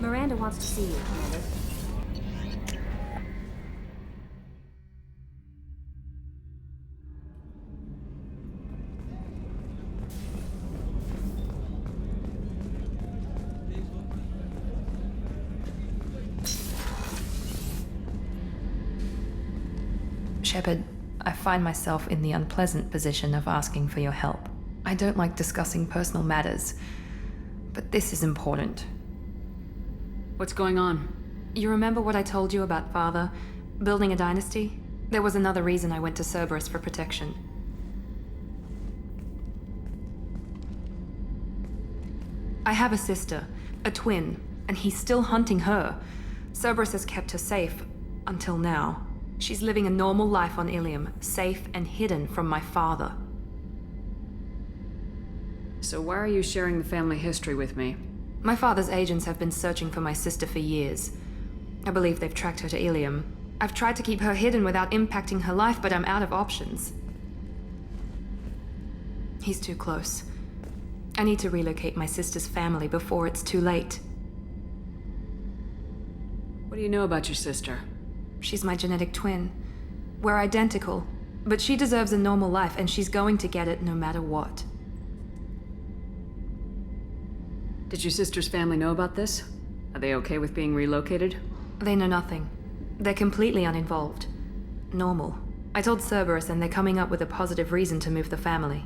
Miranda wants to see you, Commander. Shepard, I find myself in the unpleasant position of asking for your help. I don't like discussing personal matters, but this is important. What's going on? You remember what I told you about Father? Building a dynasty? There was another reason I went to Cerberus for protection. I have a sister, a twin, and he's still hunting her. Cerberus has kept her safe, until now. She's living a normal life on Ilium, safe and hidden from my father. So why are you sharing the family history with me? My father's agents have been searching for my sister for years. I believe they've tracked her to Ilium. I've tried to keep her hidden without impacting her life, but I'm out of options. He's too close. I need to relocate my sister's family before it's too late. What do you know about your sister? She's my genetic twin. We're identical, but she deserves a normal life, and she's going to get it no matter what. Did your sister's family know about this? Are they okay with being relocated? They know nothing. They're completely uninvolved. Normal. I told Cerberus, and they're coming up with a positive reason to move the family.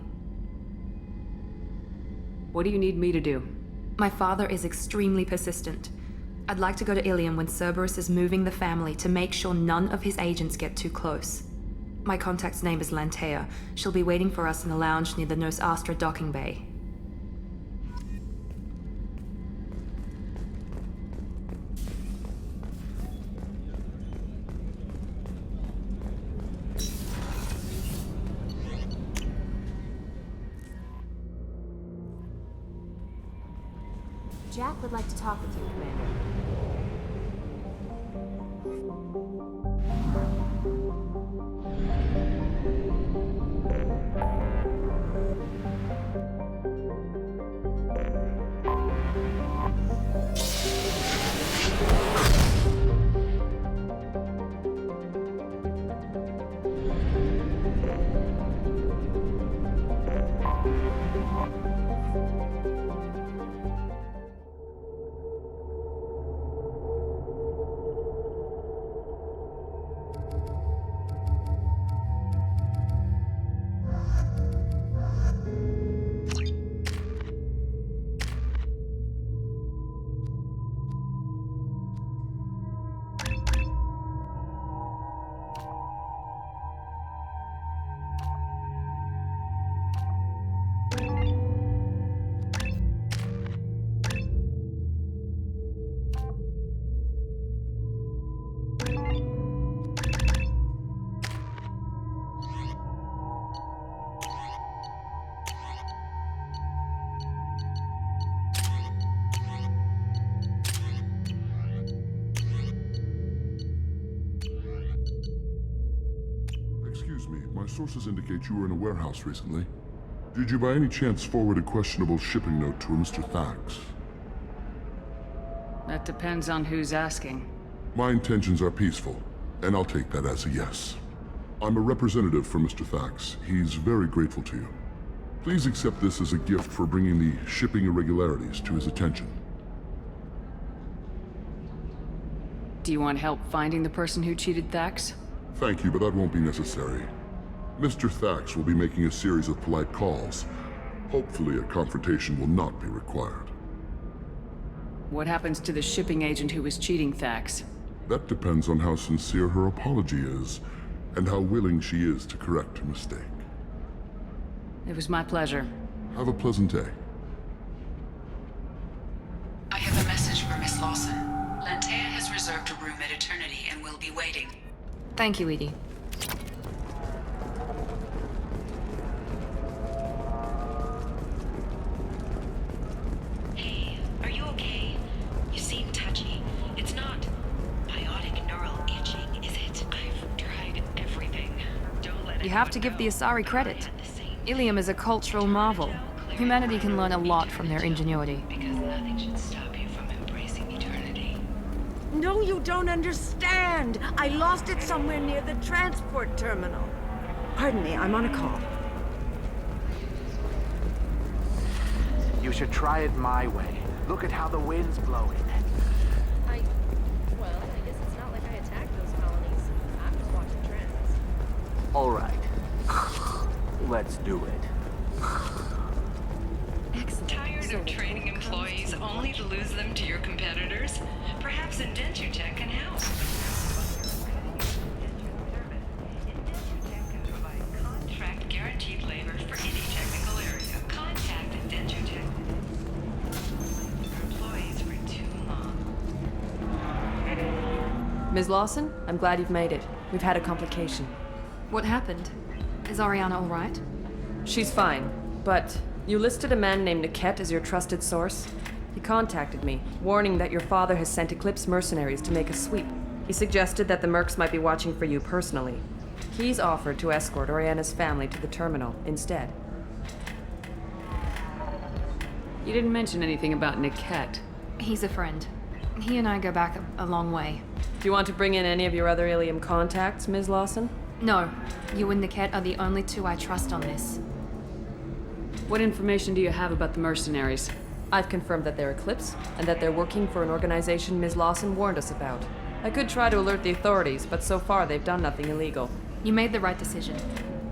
What do you need me to do? My father is extremely persistent. I'd like to go to Ilium when Cerberus is moving the family to make sure none of his agents get too close. My contact's name is Lantea. She'll be waiting for us in the lounge near the Nos Astra docking bay. Jack would like to talk with you, Commander. Excuse me, my sources indicate you were in a warehouse recently. Did you by any chance forward a questionable shipping note to a Mr. Thax? That depends on who's asking. My intentions are peaceful, and I'll take that as a yes. I'm a representative for Mr. Thax. He's very grateful to you. Please accept this as a gift for bringing the shipping irregularities to his attention. Do you want help finding the person who cheated Thax? Thank you, but that won't be necessary. Mr. Thax will be making a series of polite calls. Hopefully a confrontation will not be required. What happens to the shipping agent who was cheating Thax? That depends on how sincere her apology is, and how willing she is to correct her mistake. It was my pleasure. Have a pleasant day. I have a message for Miss Lawson. Lantea has reserved a room at Eternity and will be waiting. Thank you, Edie. Hey, are you okay? You seem touchy. It's not biotic neural itching, is it? I've tried everything. Don't let You have to give the Asari credit. Ilium is a cultural marvel. Humanity can learn a lot from their ingenuity. Because nothing should stop you from embracing eternity. No, you don't understand. I lost it somewhere near the transport terminal. Pardon me, I'm on a call. You should try it my way. Look at how the wind's blowing. Well, I guess it's not like I attacked those colonies. I'm just watching trends. All right. Let's do it. Tired of training employees only to lose them to your competitors? Perhaps Indentutech can help. Indentutech can provide contract guaranteed labor for any technical area. Contact Indentutech. Your employees for too long. Ms. Lawson, I'm glad you've made it. We've had a complication. What happened? Is Ariana all right? She's fine, but you listed a man named Niket as your trusted source. He contacted me, warning that your father has sent Eclipse mercenaries to make a sweep. He suggested that the Mercs might be watching for you personally. He's offered to escort Oriana's family to the terminal instead. You didn't mention anything about Niket. He's a friend. He and I go back a long way. Do you want to bring in any of your other Ilium contacts, Ms. Lawson? No, you and Niket are the only two I trust on this. What information do you have about the mercenaries? I've confirmed that they're Eclipse, and that they're working for an organization Ms. Lawson warned us about. I could try to alert the authorities, but so far they've done nothing illegal. You made the right decision.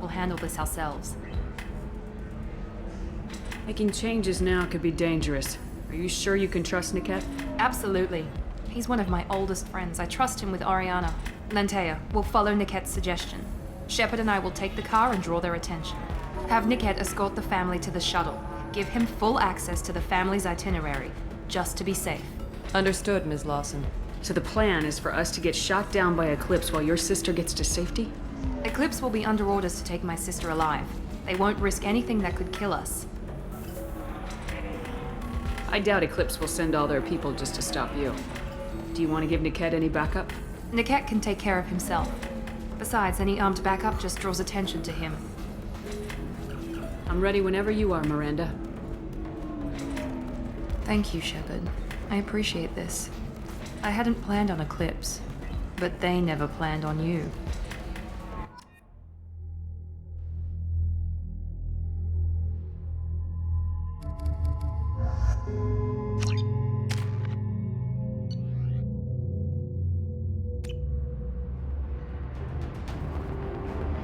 We'll handle this ourselves. Making changes now could be dangerous. Are you sure you can trust Niket? Absolutely. He's one of my oldest friends. I trust him with Ariana. Lantea, we'll follow Niket's suggestion. Shepard and I will take the car and draw their attention. Have Niket escort the family to the shuttle. Give him full access to the family's itinerary, just to be safe. Understood, Ms. Lawson. So the plan is for us to get shot down by Eclipse while your sister gets to safety? Eclipse will be under orders to take my sister alive. They won't risk anything that could kill us. I doubt Eclipse will send all their people just to stop you. Do you want to give Niket any backup? Niket can take care of himself. Besides, any armed backup just draws attention to him. I'm ready whenever you are, Miranda. Thank you, Shepard. I appreciate this. I hadn't planned on Eclipse, but they never planned on you.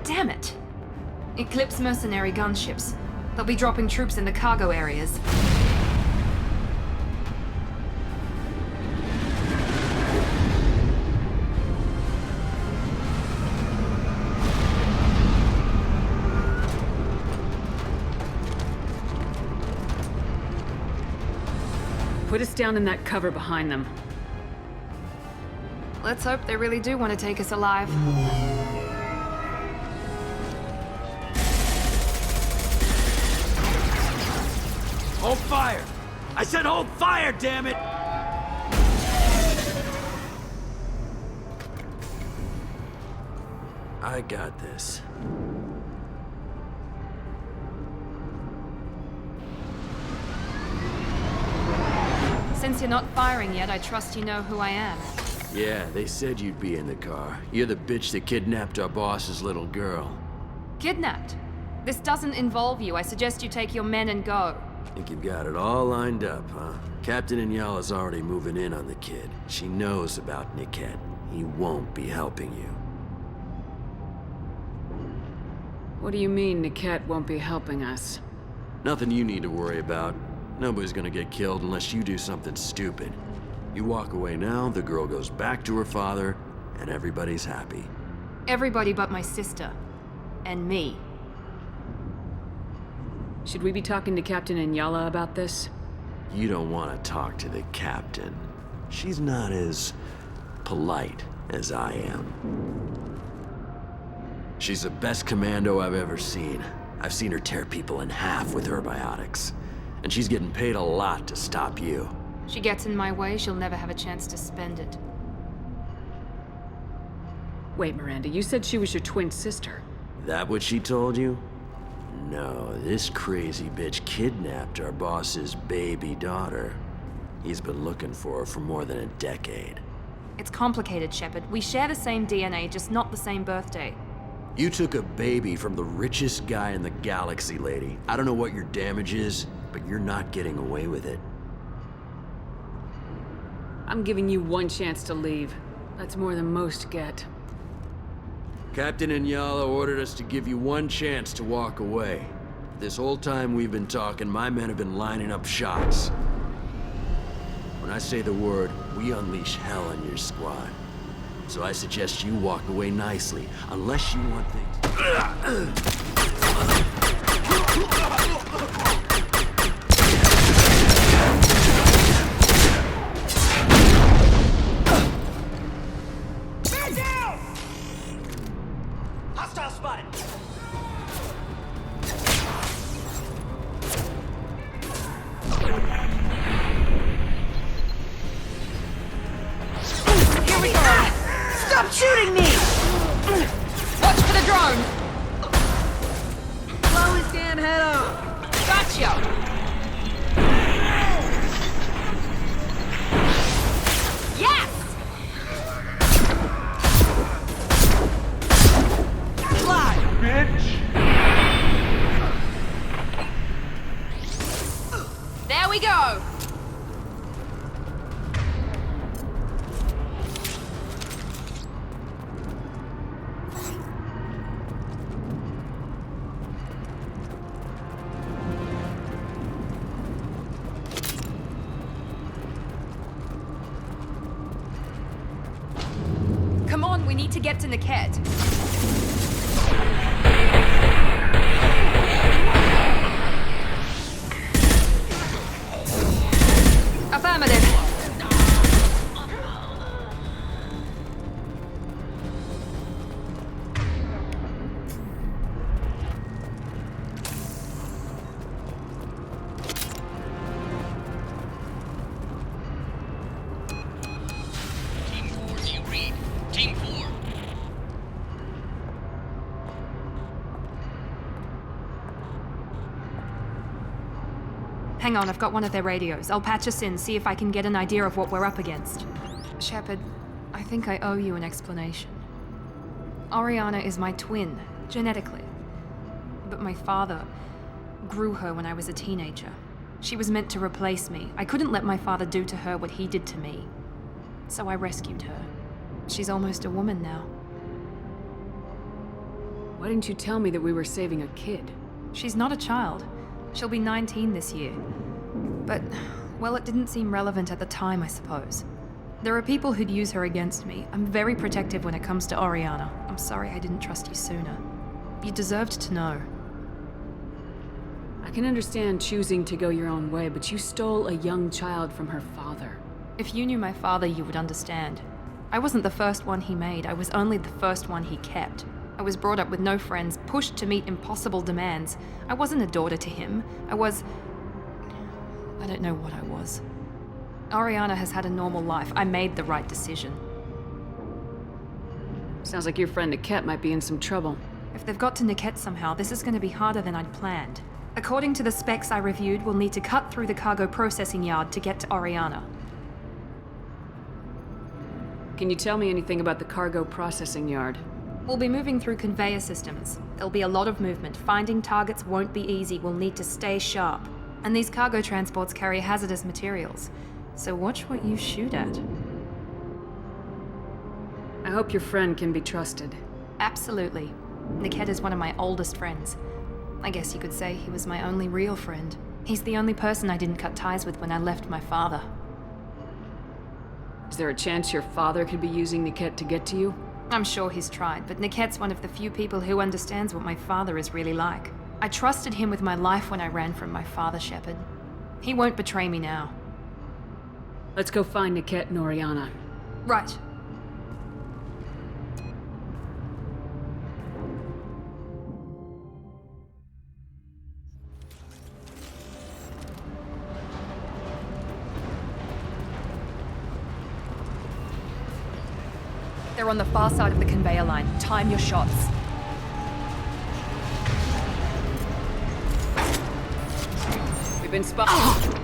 Damn it! Eclipse mercenary gunships. They'll be dropping troops in the cargo areas. Put us down in that cover behind them. Let's hope they really do want to take us alive. Hold fire! I said hold fire, damn it! I got this. Since you're not firing yet, I trust you know who I am. Yeah, they said you'd be in the car. You're the bitch that kidnapped our boss's little girl. Kidnapped? This doesn't involve you. I suggest you take your men and go. Think you've got it all lined up, huh? Captain Inyala's already moving in on the kid. She knows about Niket. He won't be helping you. What do you mean Niket won't be helping us? Nothing you need to worry about. Nobody's gonna get killed unless you do something stupid. You walk away now, the girl goes back to her father, and everybody's happy. Everybody but my sister. And me. Should we be talking to Captain Inyala about this? You don't want to talk to the captain. She's not as polite as I am. She's the best commando I've ever seen. I've seen her tear people in half with her biotics. And she's getting paid a lot to stop you. She gets in my way, she'll never have a chance to spend it. Wait, Miranda, you said she was your twin sister. That what she told you? No, this crazy bitch kidnapped our boss's baby daughter. He's been looking for her for more than a decade. It's complicated, Shepard. We share the same DNA, just not the same birthday. You took a baby from the richest guy in the galaxy, lady. I don't know what your damage is, but you're not getting away with it. I'm giving you one chance to leave. That's more than most get. Captain Inyala ordered us to give you one chance to walk away. This whole time we've been talking, my men have been lining up shots. When I say the word, we unleash hell on your squad. So I suggest you walk away nicely, unless you want things... Stop shooting me! Watch for the drone! Blow his damn head off! Gotcha! Yes! Fly! There we go! Come on, we need to get to Niket. Affirmative. Team 4, do you read? Team 4. Hang on, I've got one of their radios. I'll patch us in, see if I can get an idea of what we're up against. Shepard, I think I owe you an explanation. Oriana is my twin, genetically. But my father grew her when I was a teenager. She was meant to replace me. I couldn't let my father do to her what he did to me. So I rescued her. She's almost a woman now. Why didn't you tell me that we were saving a kid? She's not a child. She'll be 19 this year. But, well, it didn't seem relevant at the time, I suppose. There are people who'd use her against me. I'm very protective when it comes to Oriana. I'm sorry I didn't trust you sooner. You deserved to know. I can understand choosing to go your own way, but you stole a young child from her father. If you knew my father, you would understand. I wasn't the first one he made. I was only the first one he kept. I was brought up with no friends, pushed to meet impossible demands. I wasn't a daughter to him. I don't know what I was. Oriana has had a normal life. I made the right decision. Sounds like your friend Niket might be in some trouble. If they've got to Niket somehow, this is going to be harder than I'd planned. According to the specs I reviewed, we'll need to cut through the cargo processing yard to get to Oriana. Can you tell me anything about the cargo processing yard? We'll be moving through conveyor systems. There'll be a lot of movement. Finding targets won't be easy. We'll need to stay sharp. And these cargo transports carry hazardous materials. So watch what you shoot at. I hope your friend can be trusted. Absolutely. Niket is one of my oldest friends. I guess you could say he was my only real friend. He's the only person I didn't cut ties with when I left my father. Is there a chance your father could be using Niket to get to you? I'm sure he's tried, but Niket's one of the few people who understands what my father is really like. I trusted him with my life when I ran from my father, Shepard. He won't betray me now. Let's go find Niket and Oriana. Right. They're on the far side of the conveyor line. Time your shots. We've been spotted.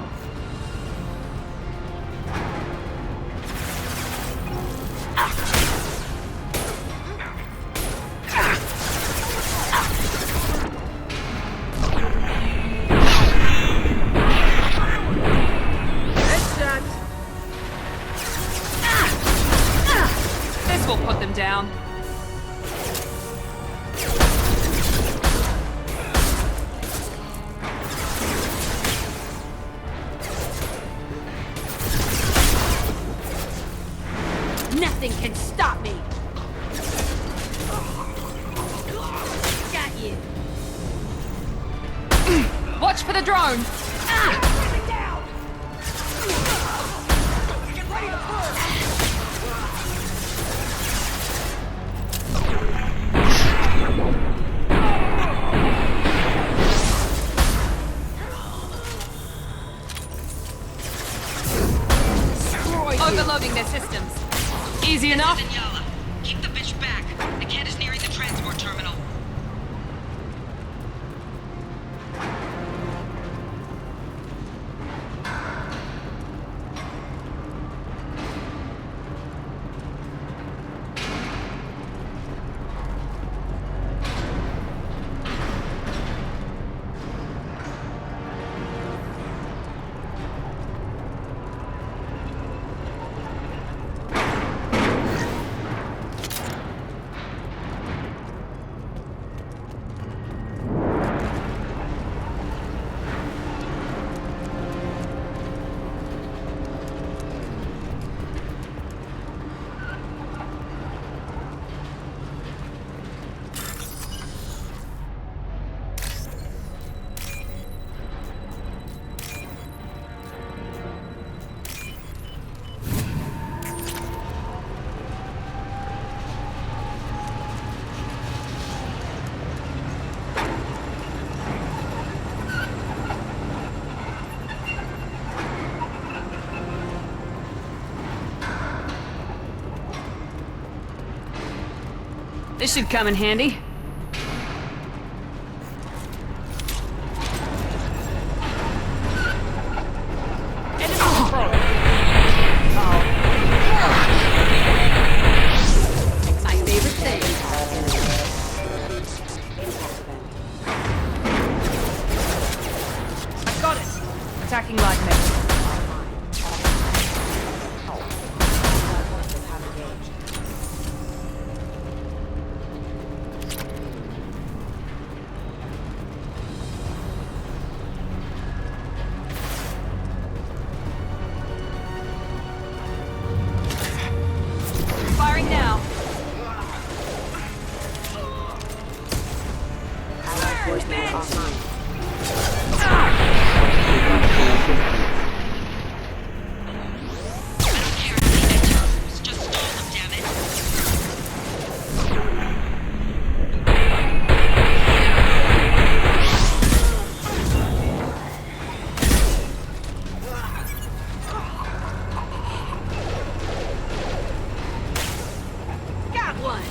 Nothing can stop me! Got you! Watch for the drone! Overloading their systems. Easy enough? Daniela, keep the bitch back. The cat is nearing the transport terminal. This should come in handy. My favorite thing. I've got it! Attacking live mix. Firing now. Just stall them, damn it. Got one!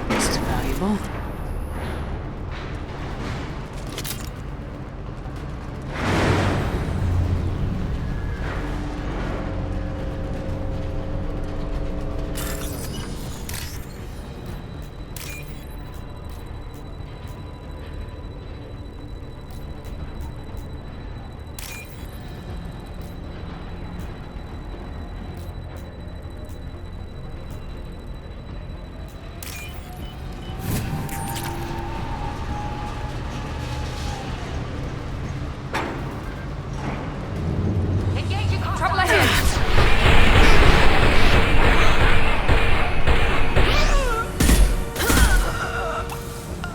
This is valuable. Trouble ahead!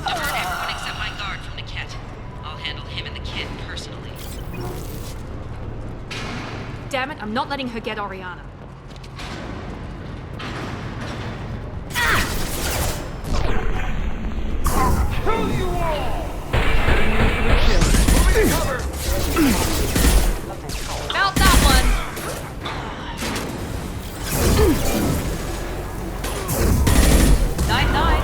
Divert everyone except my guard from the cat. I'll handle him and the kid personally. Damn it, I'm not letting her get Oriana. Mount that one! Night-night.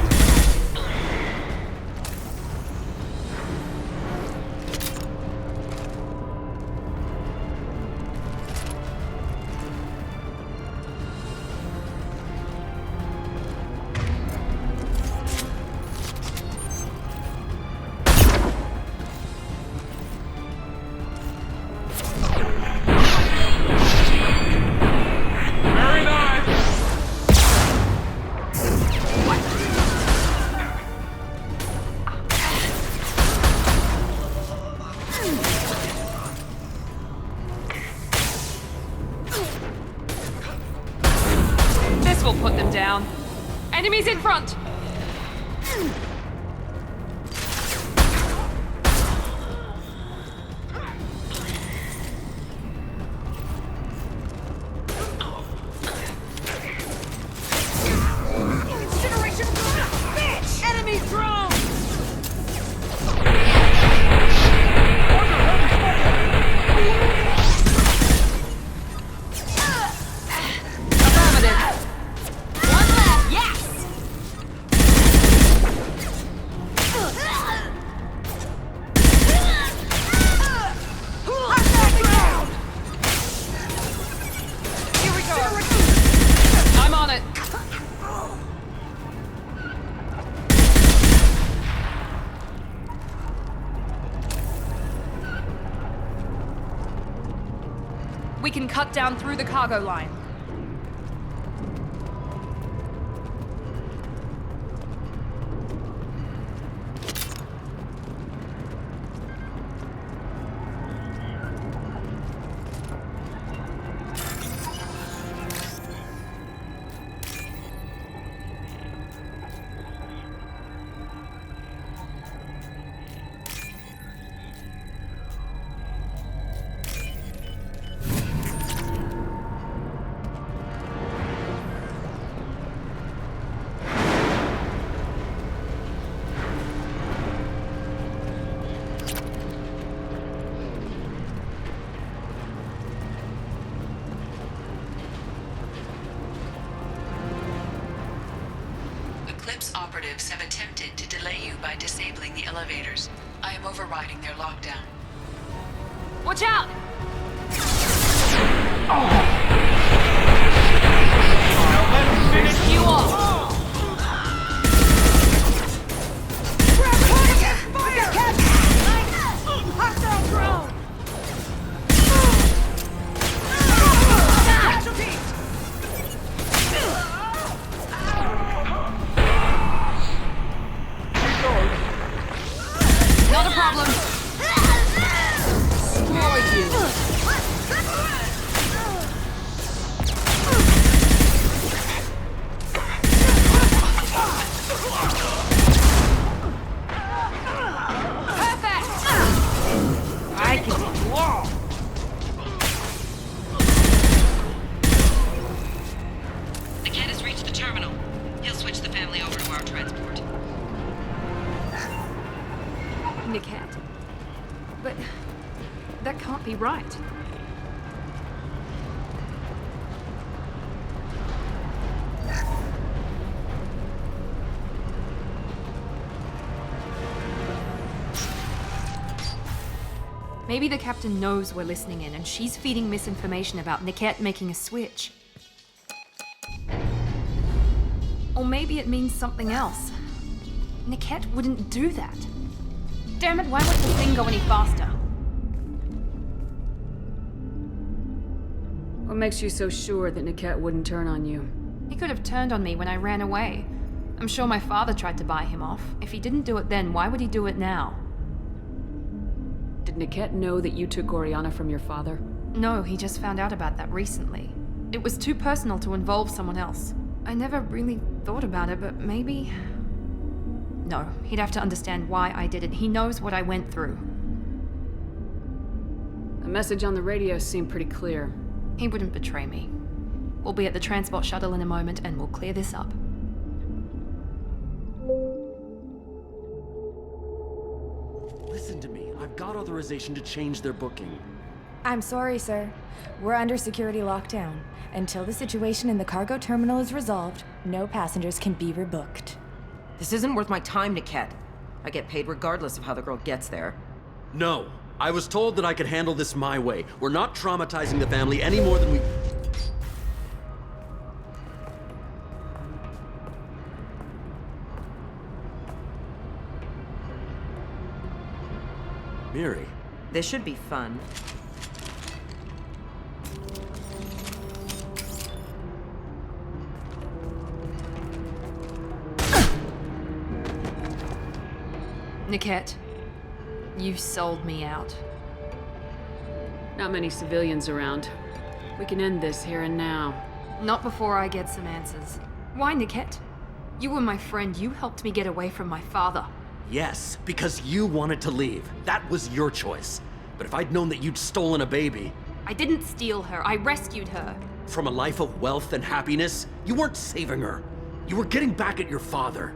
Enemies in front! We can cut down through the cargo line. Operatives have attempted to delay you by disabling the elevators. I am overriding their lockdown. Watch out! Now let him finish You off! Not a problem. Destroy you. Perfect! I can claw. The cat has reached the terminal. He'll switch the family over to our transport. Niket. But that can't be right. Maybe the captain knows we're listening in and she's feeding misinformation about Niket making a switch. Or maybe it means something else. Niket wouldn't do that. Damn it, why won't the thing go any faster? What makes you so sure that Niket wouldn't turn on you? He could have turned on me when I ran away. I'm sure my father tried to buy him off. If he didn't do it then, why would he do it now? Did Niket know that you took Oriana from your father? No, he just found out about that recently. It was too personal to involve someone else. I never really thought about it, but maybe... No, he'd have to understand why I did it. He knows what I went through. The message on the radio seemed pretty clear. He wouldn't betray me. We'll be at the transport shuttle in a moment and we'll clear this up. Listen to me. I've got authorization to change their booking. I'm sorry, sir. We're under security lockdown. Until the situation in the cargo terminal is resolved, no passengers can be rebooked. This isn't worth my time, Niket. I get paid regardless of how the girl gets there. No. I was told that I could handle this my way. We're not traumatizing the family any more than we... Miri. This should be fun. Niket, you've sold me out. Not many civilians around. We can end this here and now. Not before I get some answers. Why, Niket? You were my friend. You helped me get away from my father. Yes, because you wanted to leave. That was your choice. But if I'd known that you'd stolen a baby... I didn't steal her. I rescued her. From a life of wealth and happiness, you weren't saving her. You were getting back at your father.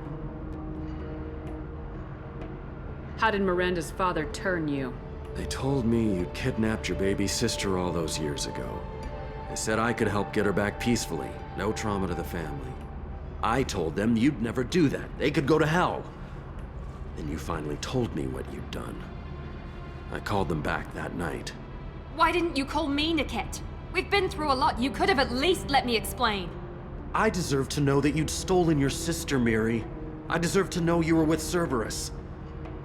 How did Miranda's father turn you? They told me you'd kidnapped your baby sister all those years ago. They said I could help get her back peacefully. No trauma to the family. I told them you'd never do that. They could go to hell. Then you finally told me what you'd done. I called them back that night. Why didn't you call me, Niket? We've been through a lot. You could have at least let me explain. I deserve to know that you'd stolen your sister, Miri. I deserve to know you were with Cerberus.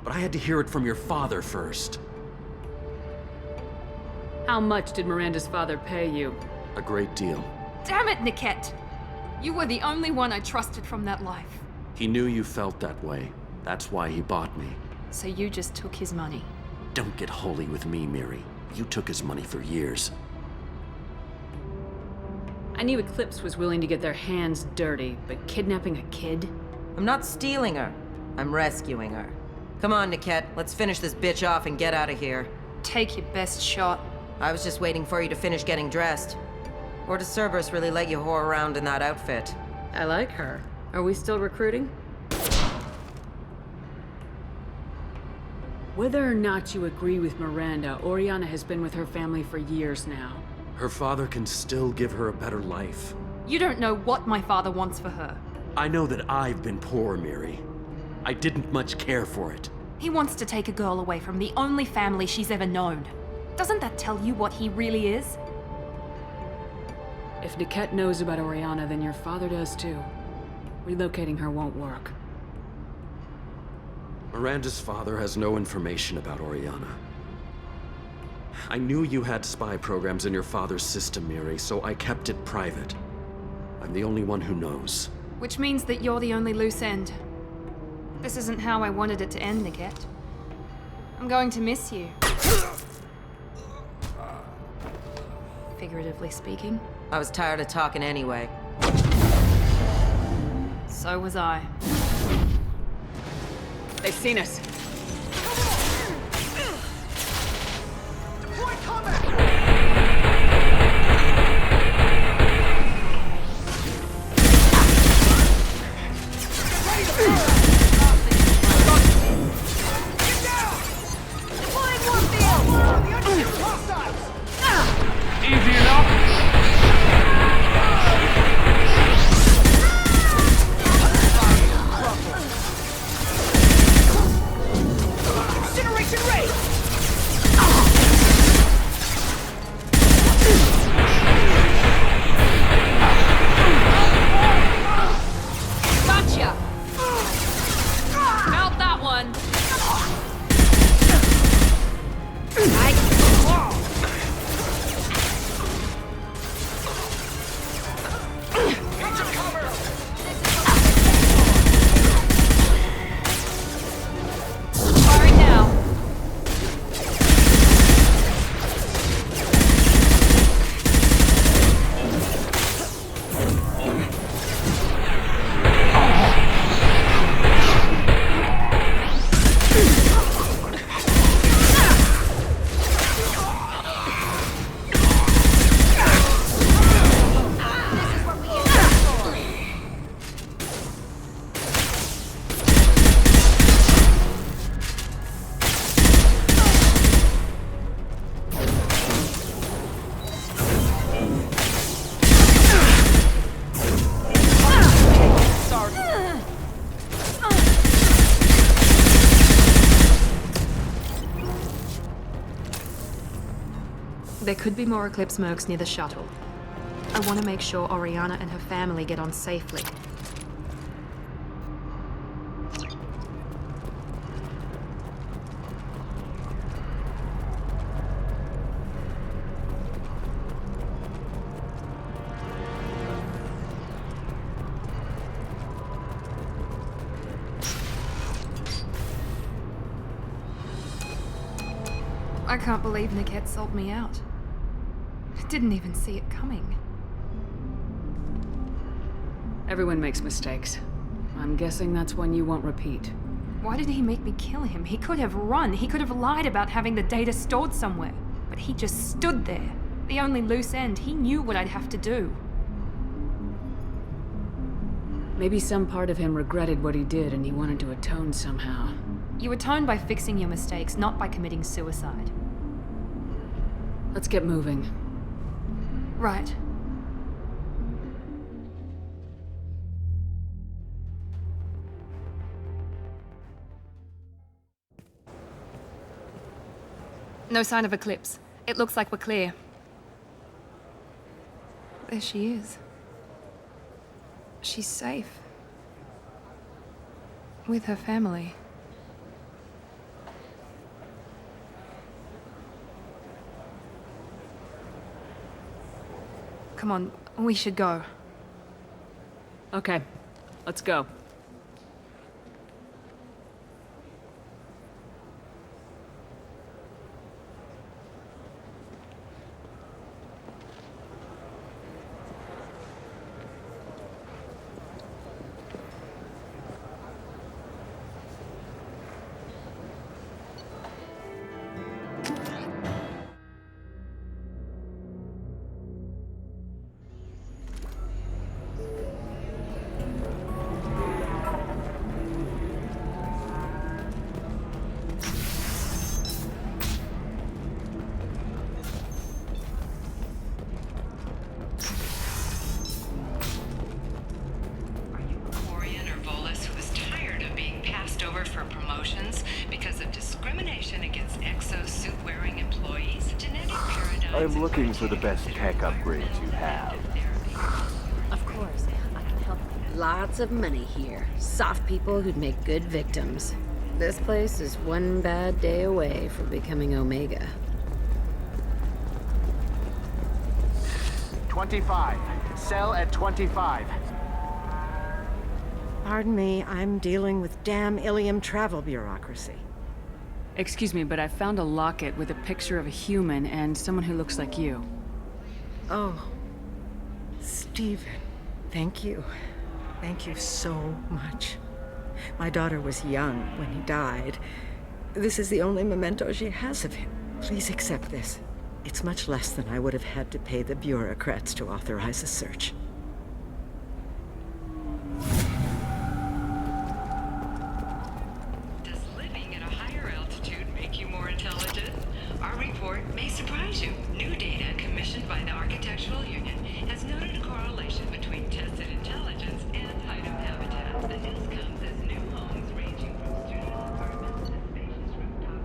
But I had to hear it from your father first. How much did Miranda's father pay you? A great deal. Damn it, Niket! You were the only one I trusted from that life. He knew you felt that way. That's why he bought me. So you just took his money? Don't get holy with me, Miri. You took his money for years. I knew Eclipse was willing to get their hands dirty, but kidnapping a kid? I'm not stealing her. I'm rescuing her. Come on, Niket. Let's finish this bitch off and get out of here. Take your best shot. I was just waiting for you to finish getting dressed. Or does Cerberus really let you whore around in that outfit? I like her. Are we still recruiting? Whether or not you agree with Miranda, Oriana has been with her family for years now. Her father can still give her a better life. You don't know what my father wants for her. I know that I've been poor, Miri. I didn't much care for it. He wants to take a girl away from the only family she's ever known. Doesn't that tell you what he really is? If Niket knows about Oriana, then your father does too. Relocating her won't work. Miranda's father has no information about Oriana. I knew you had spy programs in your father's system, Miri, so I kept it private. I'm the only one who knows. Which means that you're the only loose end. This isn't how I wanted it to end, Niket. I'm going to miss you. Figuratively speaking. I was tired of talking anyway. So was I. They've seen us. Deploy combat! There could be more Eclipse mercs near the shuttle. I want to make sure Oriana and her family get on safely. I can't believe Niket sold me out. Didn't even see it coming. Everyone makes mistakes. I'm guessing that's one you won't repeat. Why did he make me kill him? He could have run. He could have lied about having the data stored somewhere. But he just stood there. The only loose end. He knew what I'd have to do. Maybe some part of him regretted what he did and he wanted to atone somehow. You atone by fixing your mistakes, not by committing suicide. Let's get moving. Right. No sign of Eclipse. It looks like we're clear. There she is. She's safe. With her family. Come on, we should go. Okay, let's go. For promotions because of discrimination against exosuit-wearing employees? Genetic paradigms... I'm looking for the best tech upgrades you have. Of course, I can help. Lots of money here. Soft people who'd make good victims. This place is one bad day away from becoming Omega. 25. Sell at 25. Pardon me, I'm dealing with damn Ilium travel bureaucracy. Excuse me, but I found a locket with a picture of a human and someone who looks like you. Oh, Stephen, thank you. Thank you so much. My daughter was young when he died. This is the only memento she has of him. Please accept this. It's much less than I would have had to pay the bureaucrats to authorize a search. Our report may surprise you. New data commissioned by the Architectural Union has noted a correlation between tested intelligence and item habitats. The news comes as new homes ranging from student apartments to spacious rooftop...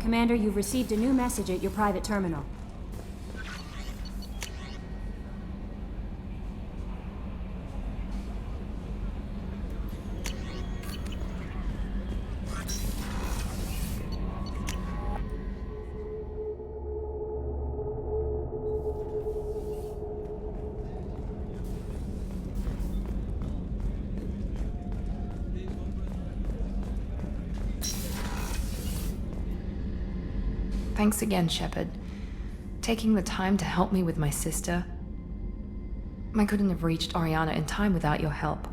Commander, you've received a new message at your private terminal. Thanks again, Shepard. Taking the time to help me with my sister. I couldn't have reached Oriana in time without your help.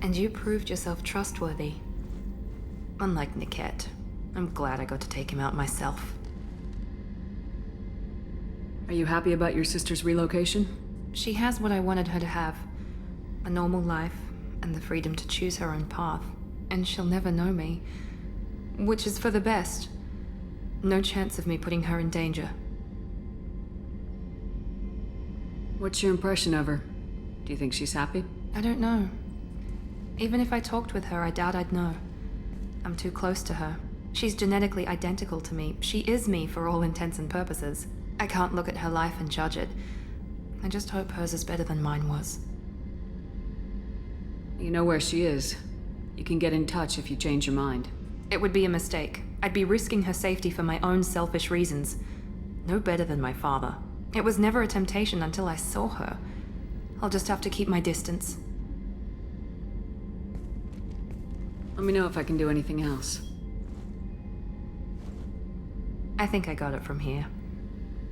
And you proved yourself trustworthy. Unlike Niket, I'm glad I got to take him out myself. Are you happy about your sister's relocation? She has what I wanted her to have. A normal life, and the freedom to choose her own path. And she'll never know me. Which is for the best. No chance of me putting her in danger. What's your impression of her? Do you think she's happy? I don't know. Even if I talked with her, I doubt I'd know. I'm too close to her. She's genetically identical to me. She is me for all intents and purposes. I can't look at her life and judge it. I just hope hers is better than mine was. You know where she is. You can get in touch if you change your mind. It would be a mistake. I'd be risking her safety for my own selfish reasons. No better than my father. It was never a temptation until I saw her. I'll just have to keep my distance. Let me know if I can do anything else. I think I got it from here.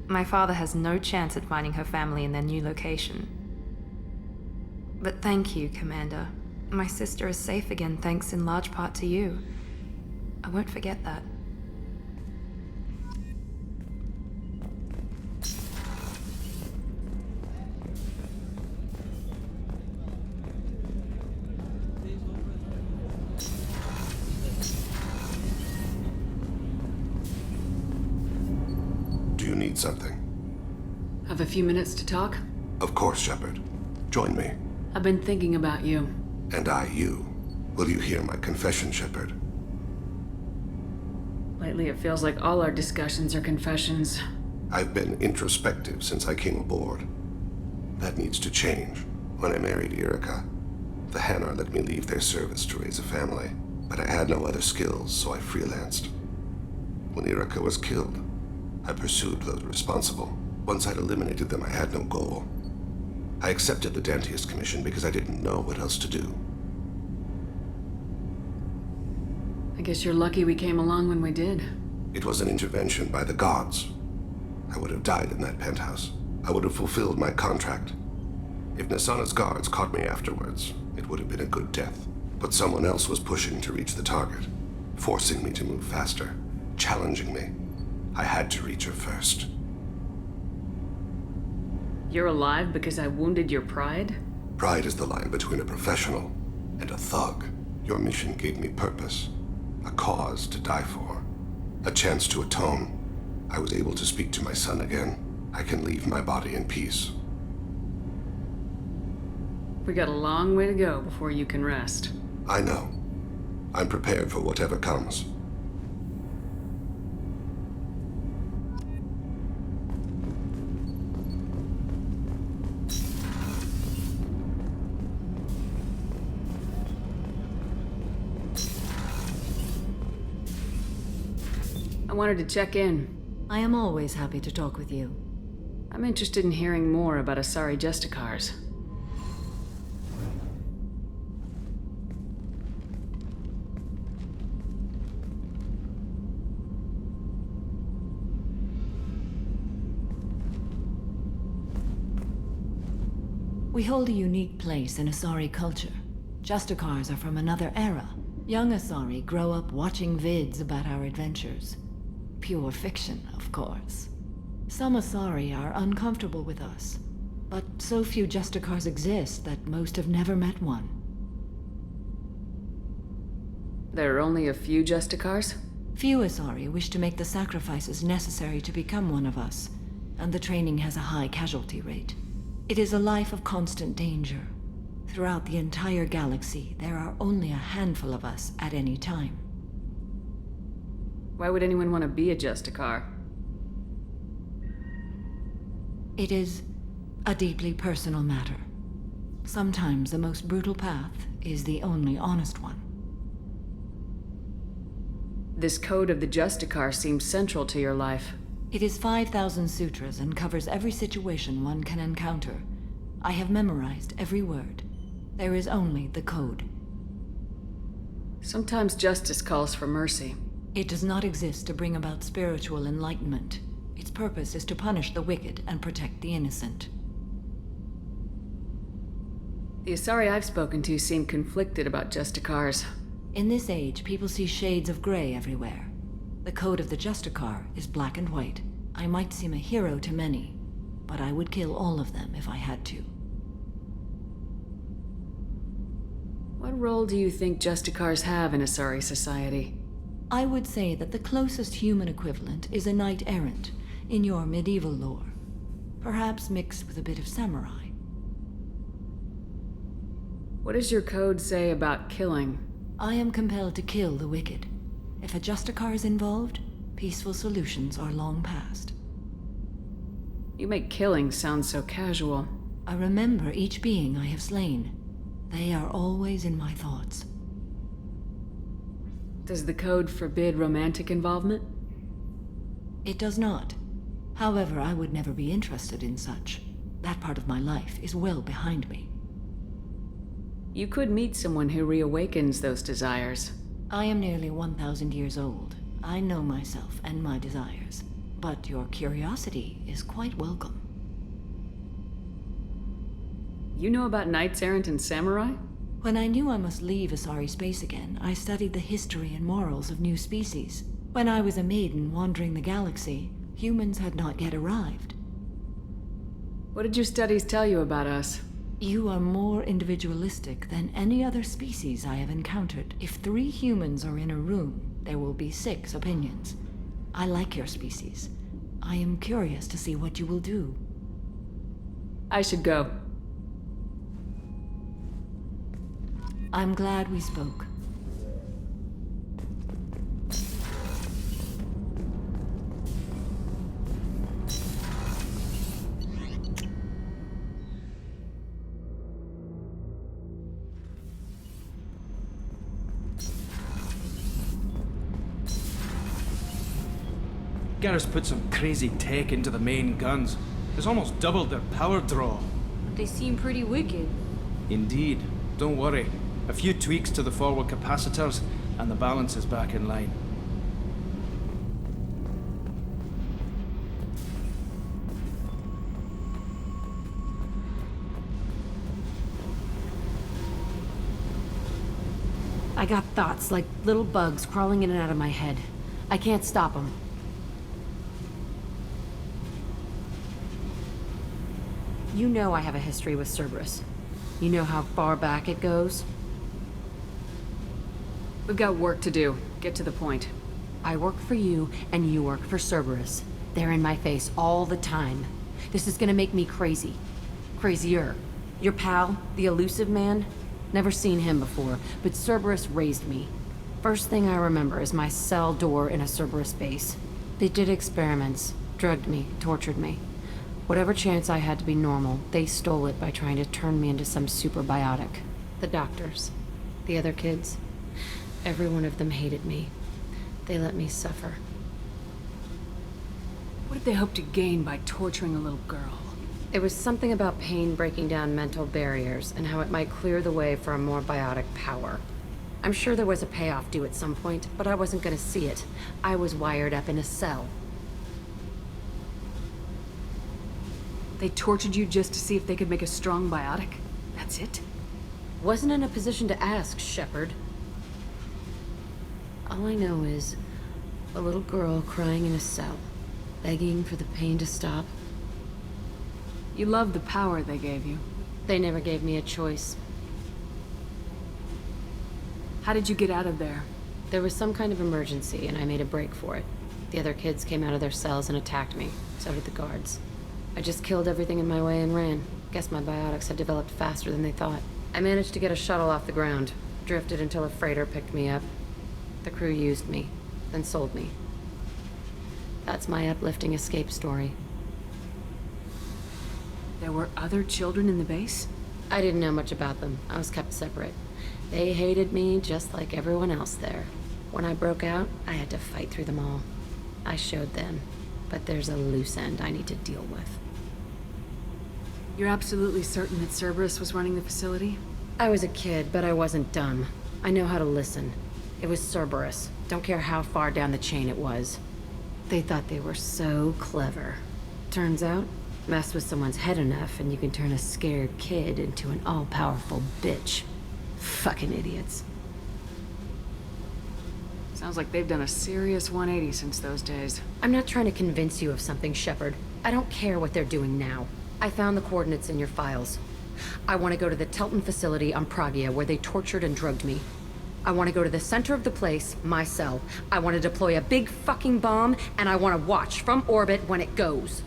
My father has no chance at finding her family in their new location. But thank you, Commander. My sister is safe again thanks in large part to you. I won't forget that. Do you need something? Have a few minutes to talk? Of course, Shepard. Join me. I've been thinking about you. And I, you. Will you hear my confession, Shepard? Lately, it feels like all our discussions are confessions. I've been introspective since I came aboard. That needs to change. When I married Erica, the Hanar let me leave their service to raise a family, but I had no other skills, so I freelanced. When Erica was killed, I pursued those responsible. Once I'd eliminated them, I had no goal. I accepted the Dantius commission because I didn't know what else to do. I guess you're lucky we came along when we did. It was an intervention by the gods. I would have died in that penthouse. I would have fulfilled my contract. If Nasana's guards caught me afterwards, it would have been a good death. But someone else was pushing to reach the target, forcing me to move faster, challenging me. I had to reach her first. You're alive because I wounded your pride? Pride is the line between a professional and a thug. Your mission gave me purpose, a cause to die for, a chance to atone. I was able to speak to my son again. I can leave my body in peace. We got a long way to go before you can rest. I know. I'm prepared for whatever comes. I wanted to check in. I am always happy to talk with you. I'm interested in hearing more about Asari Justicars. We hold a unique place in Asari culture. Justicars are from another era. Young Asari grow up watching vids about our adventures. Pure fiction, of course. Some Asari are uncomfortable with us, but so few Justicars exist that most have never met one. There are only a few Justicars? Few Asari wish to make the sacrifices necessary to become one of us, and the training has a high casualty rate. It is a life of constant danger. Throughout the entire galaxy, there are only a handful of us at any time. Why would anyone want to be a Justicar? It is a deeply personal matter. Sometimes the most brutal path is the only honest one. This code of the Justicar seems central to your life. It is 5,000 sutras and covers every situation one can encounter. I have memorized every word. There is only the code. Sometimes justice calls for mercy. It does not exist to bring about spiritual enlightenment. Its purpose is to punish the wicked and protect the innocent. The Asari I've spoken to seem conflicted about Justicars. In this age, people see shades of gray everywhere. The code of the Justicar is black and white. I might seem a hero to many, but I would kill all of them if I had to. What role do you think Justicars have in Asari society? I would say that the closest human equivalent is a knight-errant in your medieval lore. Perhaps mixed with a bit of samurai. What does your code say about killing? I am compelled to kill the wicked. If a Justicar is involved, peaceful solutions are long past. You make killing sound so casual. I remember each being I have slain. They are always in my thoughts. Does the code forbid romantic involvement? It does not. However, I would never be interested in such. That part of my life is well behind me. You could meet someone who reawakens those desires. I am nearly 1,000 years old. I know myself and my desires. But your curiosity is quite welcome. You know about knights errant and samurai? When I knew I must leave Asari space again, I studied the history and morals of new species. When I was a maiden wandering the galaxy, humans had not yet arrived. What did your studies tell you about us? You are more individualistic than any other species I have encountered. If 3 humans are in a room, there will be 6 opinions. I like your species. I am curious to see what you will do. I should go. I'm glad we spoke. Garrus put some crazy tech into the main guns. It's almost doubled their power draw. They seem pretty wicked. Indeed. Don't worry. A few tweaks to the forward capacitors, and the balance is back in line. I got thoughts like little bugs crawling in and out of my head. I can't stop them. You know I have a history with Cerberus. You know how far back it goes? We've got work to do. Get to the point. I work for you, and you work for Cerberus. They're in my face all the time. This is gonna make me crazy. Crazier. Your pal, the elusive man? Never seen him before, but Cerberus raised me. First thing I remember is my cell door in a Cerberus base. They did experiments, drugged me, tortured me. Whatever chance I had to be normal, they stole it by trying to turn me into some superbiotic. The doctors, the other kids, every one of them hated me. They let me suffer. What did they hope to gain by torturing a little girl? It was something about pain breaking down mental barriers and how it might clear the way for a more biotic power. I'm sure there was a payoff due at some point, but I wasn't gonna see it. I was wired up in a cell. They tortured you just to see if they could make a strong biotic? That's it? Wasn't in a position to ask, Shepard. All I know is a little girl crying in a cell, begging for the pain to stop. You love the power they gave you. They never gave me a choice. How did you get out of there? There was some kind of emergency, and I made a break for it. The other kids came out of their cells and attacked me. So did the guards. I just killed everything in my way and ran. Guess my biotics had developed faster than they thought. I managed to get a shuttle off the ground. Drifted until a freighter picked me up. The crew used me, then sold me. That's my uplifting escape story. There were other children in the base? I didn't know much about them. I was kept separate. They hated me just like everyone else there. When I broke out, I had to fight through them all. I showed them, but there's a loose end I need to deal with. You're absolutely certain that Cerberus was running the facility? I was a kid, but I wasn't dumb. I know how to listen. It was Cerberus. Don't care how far down the chain it was. They thought they were so clever. Turns out, mess with someone's head enough and you can turn a scared kid into an all-powerful bitch. Fucking idiots. Sounds like they've done a serious 180 since those days. I'm not trying to convince you of something, Shepard. I don't care what they're doing now. I found the coordinates in your files. I want to go to the Telton facility on Pragia where they tortured and drugged me. I want to go to the center of the place, my cell. I want to deploy a big fucking bomb, and I want to watch from orbit when it goes.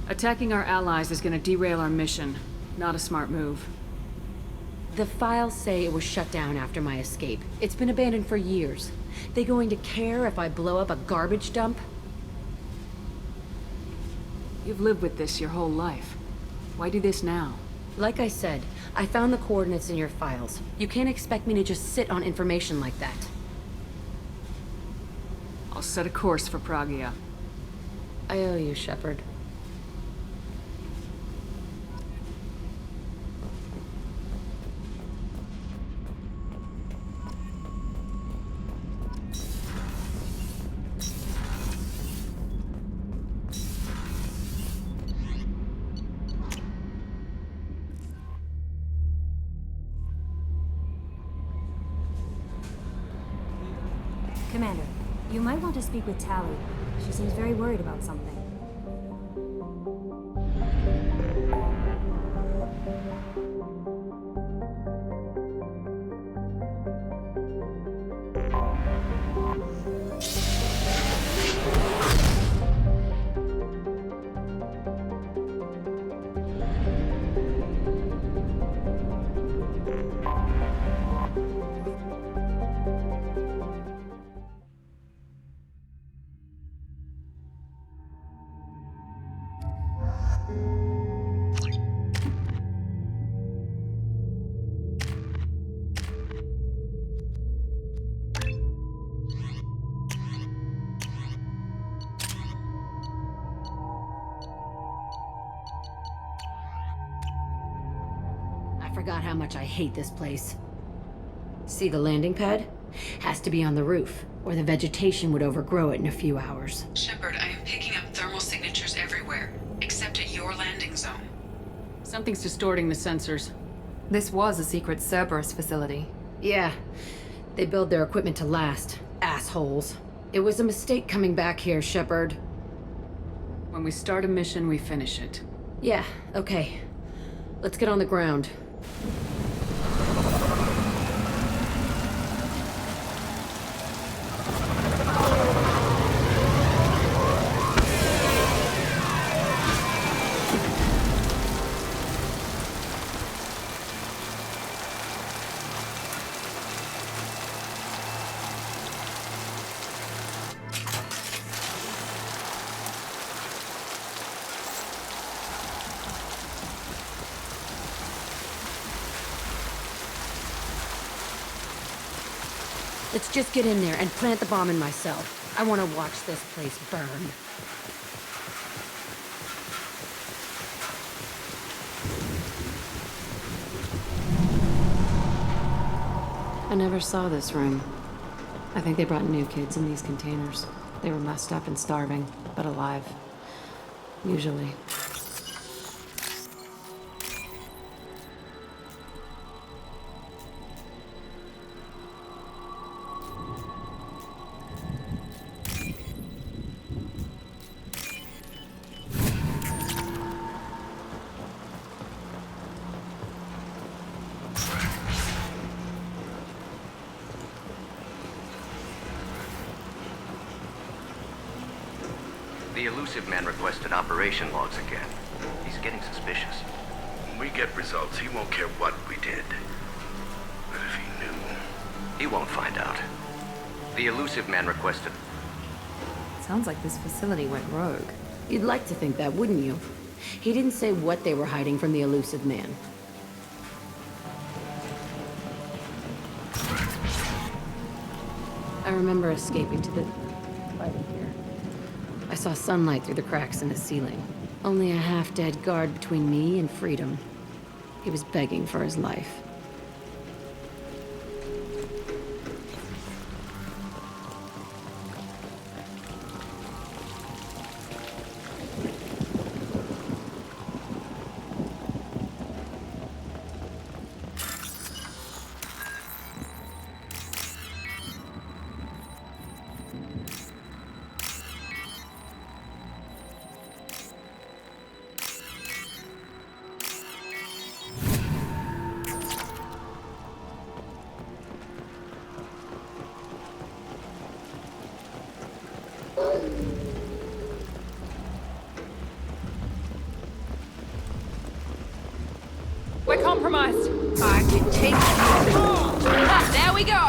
Attacking our allies is going to derail our mission. Not a smart move. The files say it was shut down after my escape. It's been abandoned for years. They going to care if I blow up a garbage dump? You've lived with this your whole life. Why do this now? Like I said, I found the coordinates in your files. You can't expect me to just sit on information like that. I'll set a course for Pragia. I owe you, Shepard. Commander, you might want to speak with Tally. She seems very worried about something. I forgot how much I hate this place. See the landing pad? Has to be on the roof, or the vegetation would overgrow it in a few hours. Shepard, I am picking up thermal signatures everywhere, except at your landing zone. Something's distorting the sensors. This was a secret Cerberus facility. Yeah, they build their equipment to last. Assholes. It was a mistake coming back here, Shepard. When we start a mission, we finish it. Yeah, okay. Let's get on the ground. Let's just get in there and plant the bomb in myself. I want to watch this place burn. I never saw this room. I think they brought new kids in these containers. They were messed up and starving, but alive. Usually. The elusive man requested operation logs again. He's getting suspicious. When we get results, he won't care what we did. But if he knew... He won't find out. The elusive man requested... Sounds like this facility went rogue. You'd like to think that, wouldn't you? He didn't say what they were hiding from the elusive man. I remember escaping to the fighting here. I saw sunlight through the cracks in the ceiling. Only a half-dead guard between me and freedom. He was begging for his life. We're compromised. I can take you. There we go.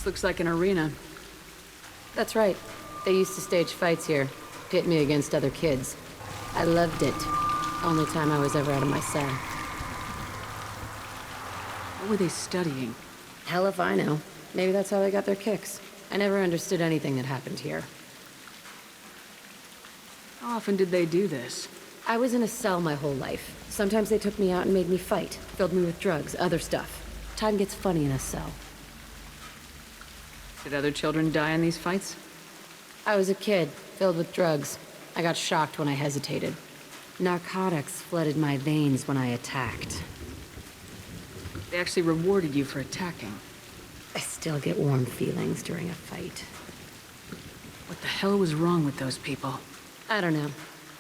looks like an arena. That's right. They used to stage fights here, pit me against other kids. I loved it. Only time I was ever out of my cell. What were they studying? Hell if I know. Maybe that's how they got their kicks. I never understood anything that happened here. How often did they do this? I was in a cell my whole life. Sometimes they took me out and made me fight. Filled me with drugs, other stuff. Time gets funny in a cell. Did other children die in these fights? I was a kid, filled with drugs. I got shocked when I hesitated. Narcotics flooded my veins when I attacked. They actually rewarded you for attacking. I still get warm feelings during a fight. What the hell was wrong with those people? I don't know.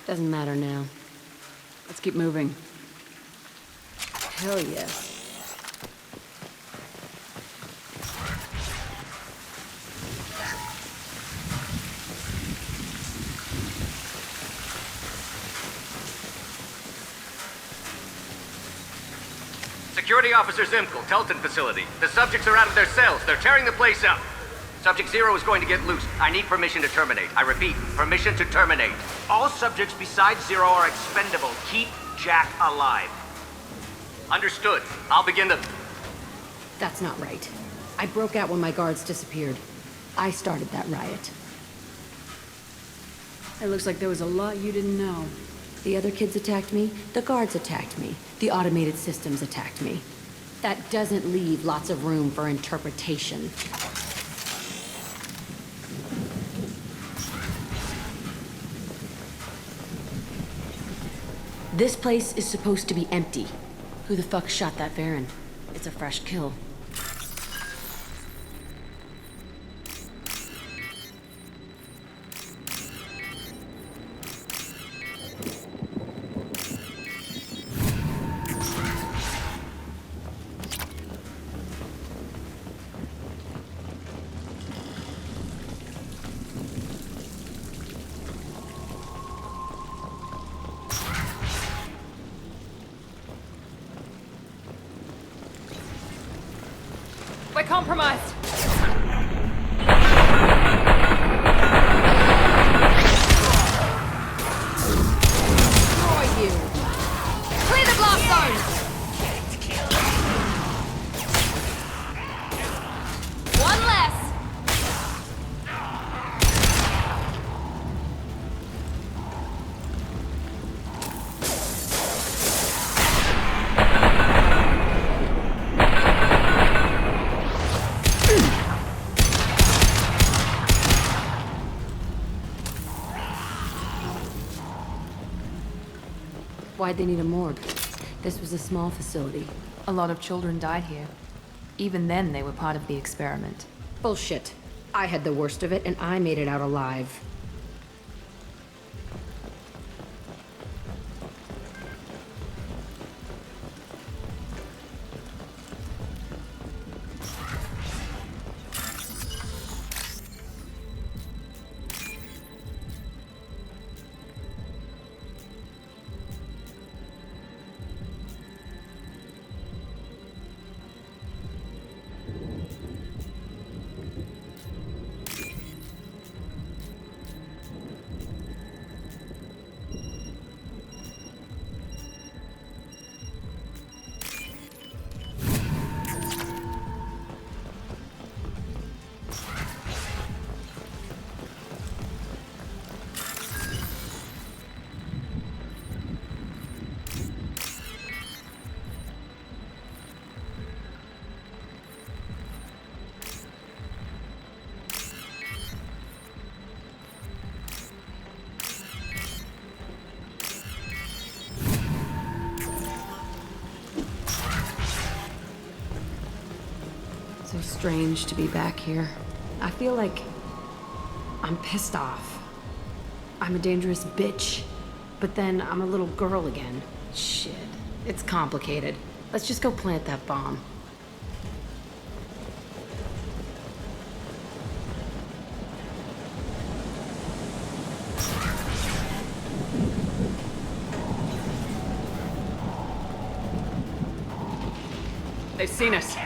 Doesn't matter now. Let's keep moving. Hell yes. Security Officer Zimkel, Telton facility. The subjects are out of their cells. They're tearing the place up. Subject Zero is going to get loose. I need permission to terminate. I repeat, permission to terminate. All subjects besides Zero are expendable. Keep Jack alive. Understood. I'll begin the... That's not right. I broke out when my guards disappeared. I started that riot. It looks like there was a lot you didn't know. The other kids attacked me, the guards attacked me, the automated systems attacked me. That doesn't leave lots of room for interpretation. This place is supposed to be empty. Who the fuck shot that Baron? It's a fresh kill. We're compromised. Destroy you! Clear the blast zone! One less! Why'd they need a morgue? This was a small facility. A lot of children died here. Even then, they were part of the experiment. Bullshit. I had the worst of it, and I made it out alive. So strange to be back here. I feel like I'm pissed off. I'm a dangerous bitch, but then I'm a little girl again. Shit, it's complicated. Let's just go plant that bomb. They've seen us.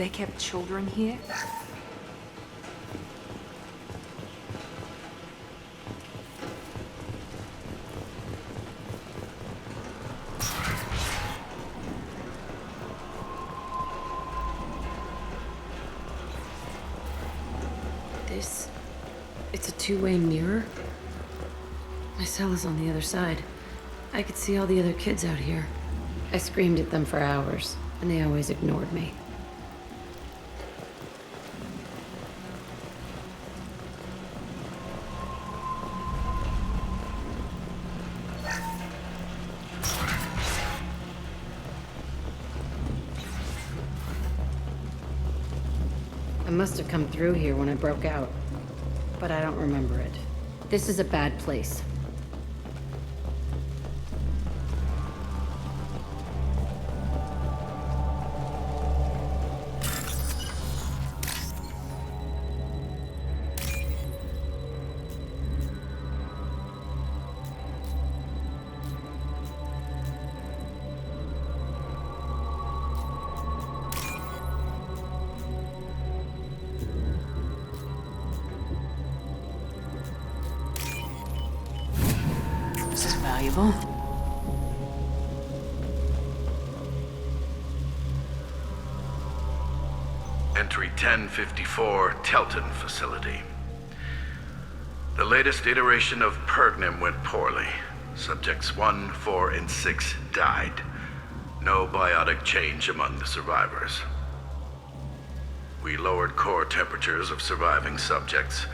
they kept children here? It's a two-way mirror? My cell is on the other side. I could see all the other kids out here. I screamed at them for hours, and they always ignored me. I must have come through here when I broke out, but I don't remember it. This is a bad place. This is valuable. Entry 1054, Telton Facility. The latest iteration of Pergnim went poorly. Subjects 1, 4, and 6 died. No biotic change among the survivors. We lowered core temperatures of surviving subjects,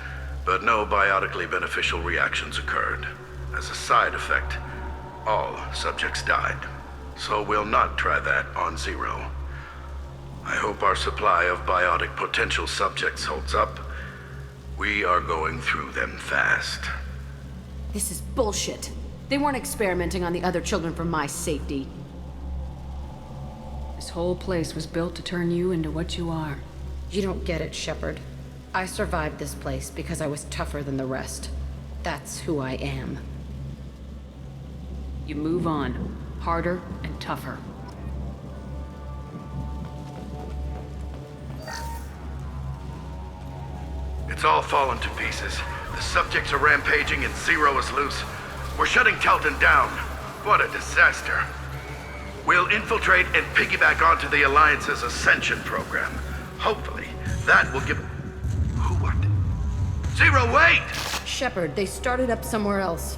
but no biotically beneficial reactions occurred. As a side effect, all subjects died. So we'll not try that on Zero. I hope our supply of biotic potential subjects holds up. We are going through them fast. This is bullshit. They weren't experimenting on the other children for my safety. This whole place was built to turn you into what you are. You don't get it, Shepard. I survived this place because I was tougher than the rest. That's who I am. You move on, harder and tougher. It's all fallen to pieces. The subjects are rampaging and Zero is loose. We're shutting Telton down. What a disaster. We'll infiltrate and piggyback onto the Alliance's Ascension program. Hopefully, that will give... Who what? Zero, wait! Shepard, they started up somewhere else.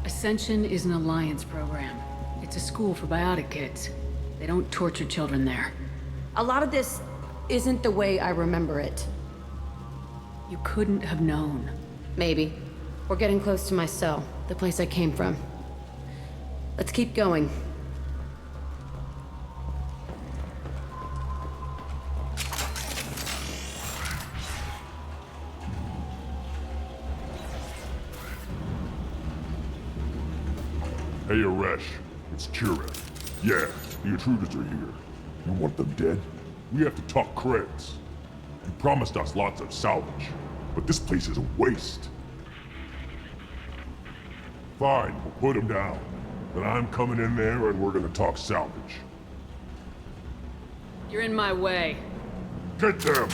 Ascension is an Alliance program. It's a school for biotic kids. They don't torture children there. A lot of this isn't the way I remember it. You couldn't have known. Maybe. We're getting close to my cell, the place I came from. Let's keep going. Hey, Aresh. It's Kira. Yeah, the intruders are here. You want them dead? We have to talk creds. You promised us lots of salvage, but this place is a waste. Fine, we'll put them down. Then I'm coming in there and we're gonna talk salvage. You're in my way. Get them!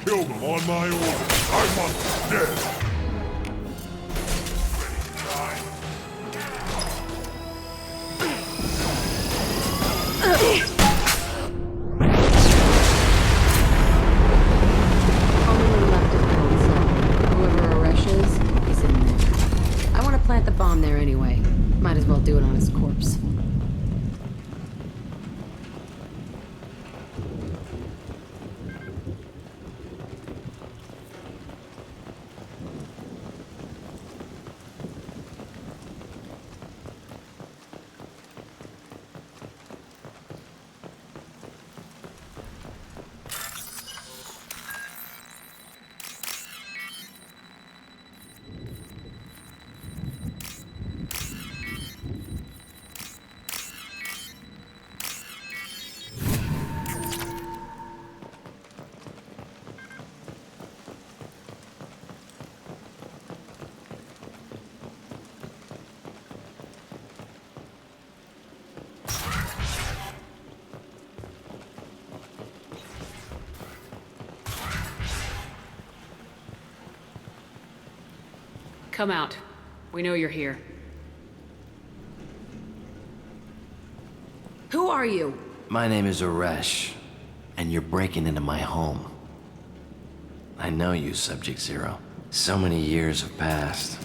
Kill them on my order. I want them dead. Plant the bomb there anyway. Might as well do it on his corpse. Come out. We know you're here. Who are you? My name is Aresh, and you're breaking into my home. I know you, Subject Zero. So many years have passed,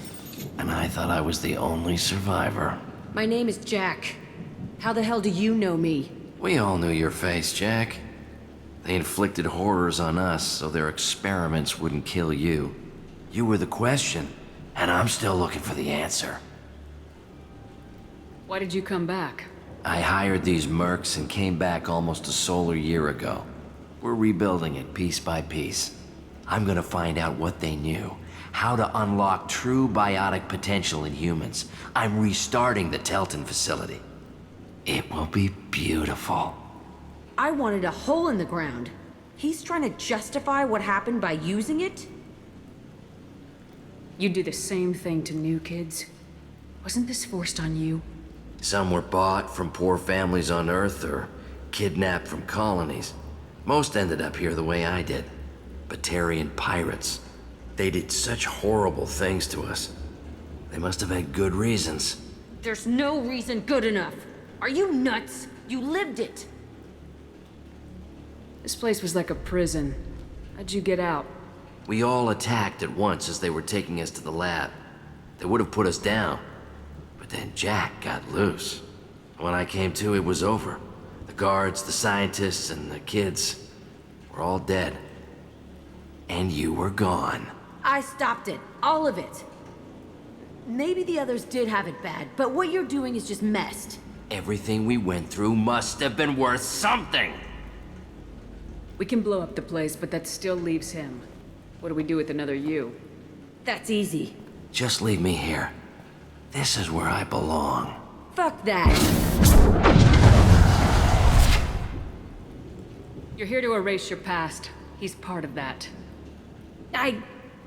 and I thought I was the only survivor. My name is Jack. How the hell do you know me? We all knew your face, Jack. They inflicted horrors on us so their experiments wouldn't kill you. You were the question, and I'm still looking for the answer. Why did you come back? I hired these mercs and came back almost a solar year ago. We're rebuilding it piece by piece. I'm gonna find out what they knew, how to unlock true biotic potential in humans. I'm restarting the Telton facility. It will be beautiful. I wanted a hole in the ground. He's trying to justify what happened by using it? You do the same thing to new kids. Wasn't this forced on you? Some were bought from poor families on Earth or kidnapped from colonies. Most ended up here the way I did. Batarian pirates. They did such horrible things to us. They must have had good reasons. There's no reason good enough. Are you nuts? You lived it. This place was like a prison. How'd you get out? We all attacked at once as they were taking us to the lab. They would have put us down. But then Jack got loose. When I came to, it was over. The guards, the scientists, and the kids were all dead. And you were gone. I stopped it. All of it. Maybe the others did have it bad, but what you're doing is just messed. Everything we went through must have been worth something! We can blow up the place, but that still leaves him. What do we do with another you? That's easy. Just leave me here. This is where I belong. Fuck that. You're here to erase your past. He's part of that.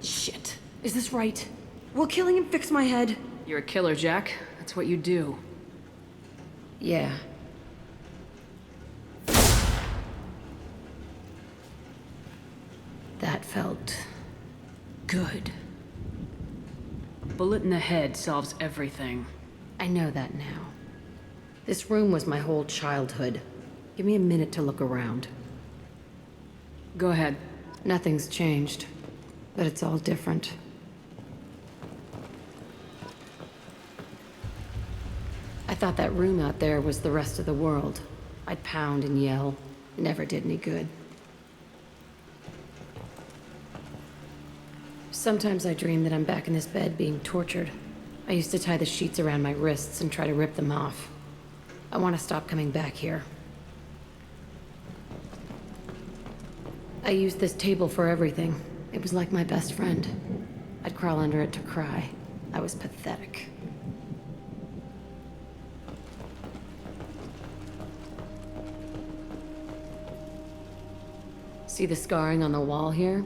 Shit. Is this right? Will killing him fix my head? You're a killer, Jack. That's what you do. Yeah. That felt good. A bullet in the head solves everything. I know that now. This room was my whole childhood. Give me a minute to look around. Go ahead. Nothing's changed, but it's all different. I thought that room out there was the rest of the world. I'd pound and yell. Never did any good. Sometimes I dream that I'm back in this bed being tortured. I used to tie the sheets around my wrists and try to rip them off. I want to stop coming back here. I used this table for everything. It was like my best friend. I'd crawl under it to cry. I was pathetic. See the scarring on the wall here?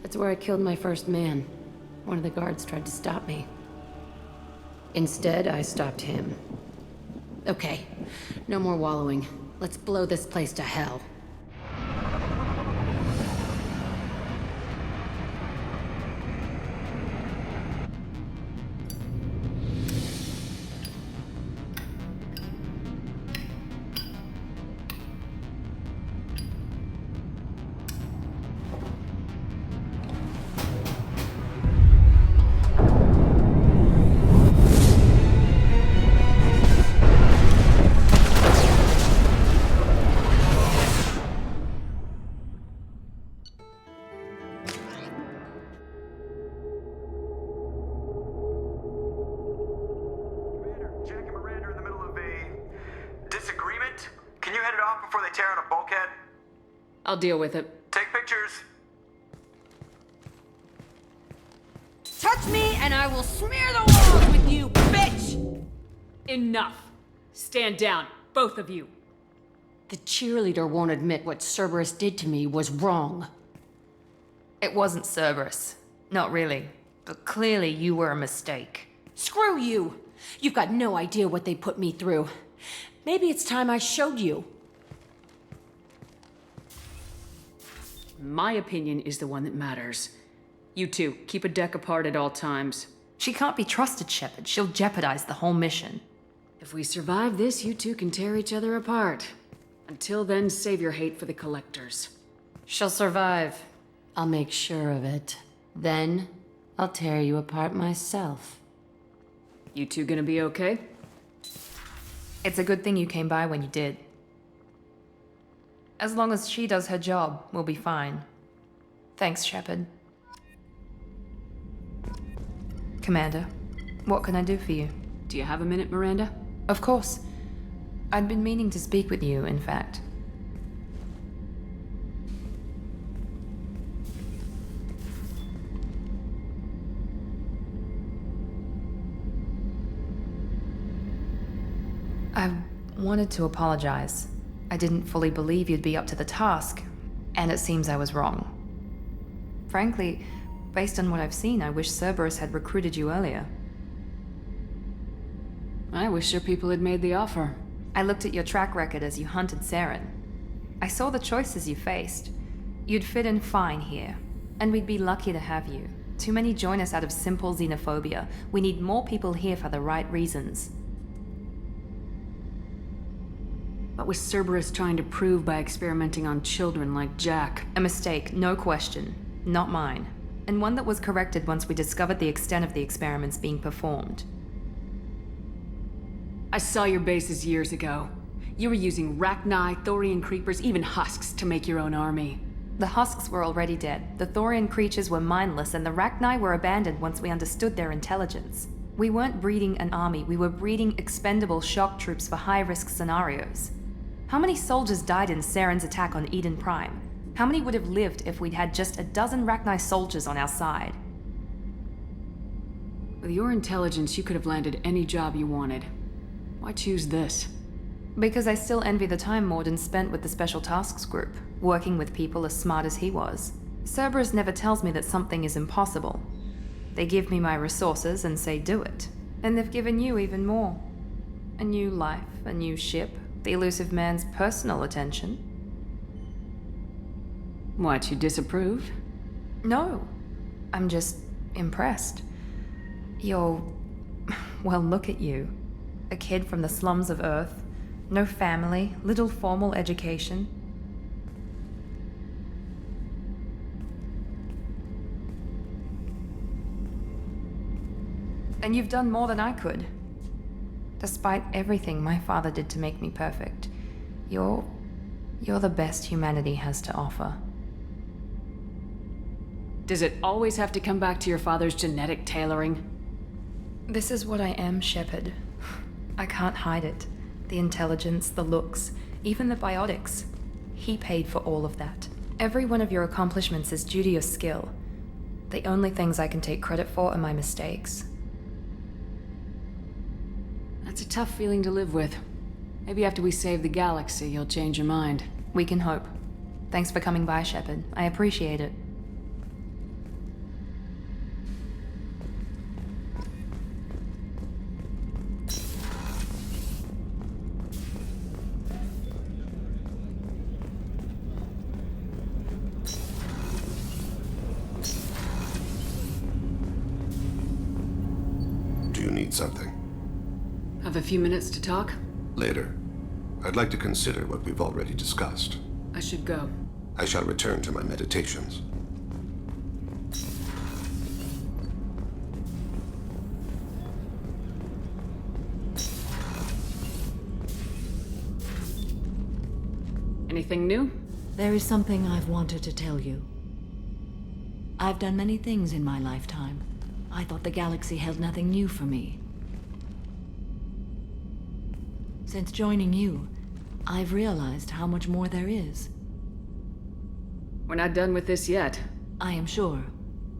That's where I killed my first man. One of the guards tried to stop me. Instead, I stopped him. Okay, no more wallowing. Let's blow this place to hell. I'll deal with it. Take pictures. Touch me and I will smear the walls with you, bitch! Enough. Stand down, both of you. The cheerleader won't admit what Cerberus did to me was wrong. It wasn't Cerberus. Not really. But clearly you were a mistake. Screw you! You've got no idea what they put me through. Maybe it's time I showed you. My opinion is the one that matters. You two, keep a deck apart at all times. She can't be trusted, Shepard. She'll jeopardize the whole mission. If we survive this, you two can tear each other apart. Until then, save your hate for the Collectors. She'll survive. I'll make sure of it. Then, I'll tear you apart myself. You two gonna be okay? It's a good thing you came by when you did. As long as she does her job, we'll be fine. Thanks, Shepard. Commander, what can I do for you? Do you have a minute, Miranda? Of course. I'd been meaning to speak with you, in fact. I wanted to apologize. I didn't fully believe you'd be up to the task, and it seems I was wrong. Frankly, based on what I've seen, I wish Cerberus had recruited you earlier. I wish your people had made the offer. I looked at your track record as you hunted Saren. I saw the choices you faced. You'd fit in fine here, and we'd be lucky to have you. Too many join us out of simple xenophobia. We need more people here for the right reasons. What was Cerberus trying to prove by experimenting on children like Jack? A mistake, no question. Not mine. And one that was corrected once we discovered the extent of the experiments being performed. I saw your bases years ago. You were using Rachni, Thorian creepers, even husks to make your own army. The husks were already dead. The Thorian creatures were mindless, and the Rachni were abandoned once we understood their intelligence. We weren't breeding an army, we were breeding expendable shock troops for high-risk scenarios. How many soldiers died in Saren's attack on Eden Prime? How many would have lived if we'd had just a dozen Rachni soldiers on our side? With your intelligence, you could have landed any job you wanted. Why choose this? Because I still envy the time Morden spent with the Special Tasks Group, working with people as smart as he was. Cerberus never tells me that something is impossible. They give me my resources and say do it. And they've given you even more. A new life, a new ship, the elusive man's personal attention. What, you disapprove? No. I'm just impressed. You're... well, look at you. A kid from the slums of Earth. No family, little formal education. And you've done more than I could. Despite everything my father did to make me perfect, you're the best humanity has to offer. Does it always have to come back to your father's genetic tailoring? This is what I am, Shepard. I can't hide it. The intelligence, the looks, even the biotics. He paid for all of that. Every one of your accomplishments is due to your skill. The only things I can take credit for are my mistakes. That's a tough feeling to live with. Maybe after we save the galaxy, you'll change your mind. We can hope. Thanks for coming by, Shepard. I appreciate it. Do you need something? Have a few minutes to talk? Later. I'd like to consider what we've already discussed. I should go. I shall return to my meditations. Anything new? There is something I've wanted to tell you. I've done many things in my lifetime. I thought the galaxy held nothing new for me. Since joining you, I've realized how much more there is. We're not done with this yet. I am sure.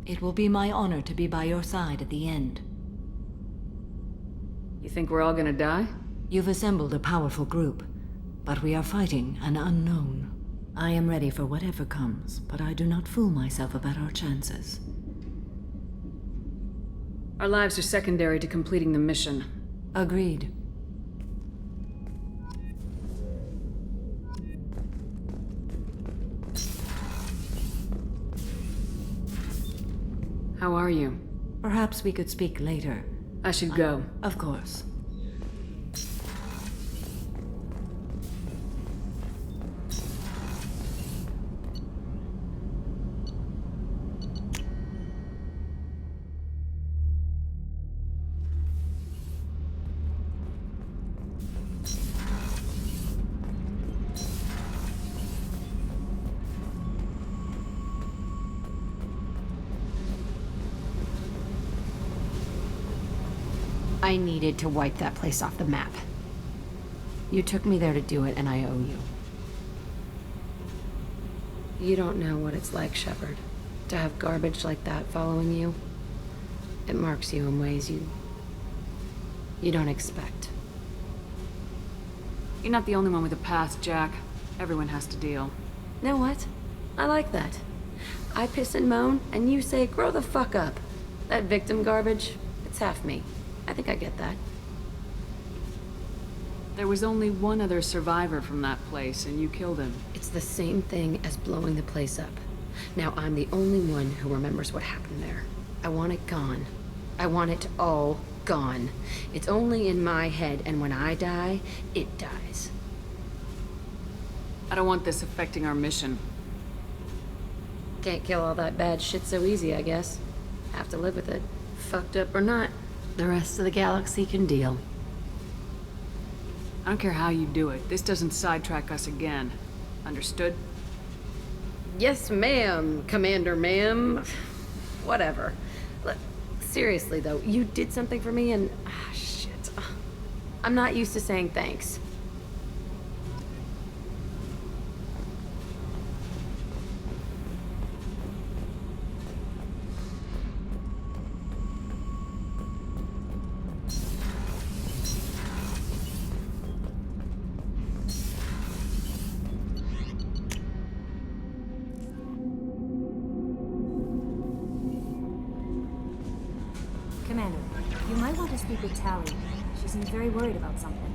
It will be my honor to be by your side at the end. You think we're all gonna die? You've assembled a powerful group, but we are fighting an unknown. I am ready for whatever comes, but I do not fool myself about our chances. Our lives are secondary to completing the mission. Agreed. How are you? Perhaps we could speak later. I should go. Of course. I needed to wipe that place off the map. You took me there to do it, and I owe you. You don't know what it's like, Shepard, to have garbage like that following you. It marks you in ways you don't expect. You're not the only one with a past, Jack. Everyone has to deal. Know what? I like that. I piss and moan, and you say, grow the fuck up. That victim garbage, it's half me. I think I get that. There was only one other survivor from that place, and you killed him. It's the same thing as blowing the place up. Now I'm the only one who remembers what happened there. I want it gone. I want it all gone. It's only in my head, and when I die, it dies. I don't want this affecting our mission. Can't kill all that bad shit so easy, I guess. Have to live with it. Fucked up or not, the rest of the galaxy can deal. I don't care how you do it. This doesn't sidetrack us again. Understood? Yes, ma'am, Commander ma'am. Whatever. Look, seriously, though, you did something for me and... shit. I'm not used to saying thanks. Commander, you might want to speak with Tally. She seems very worried about something.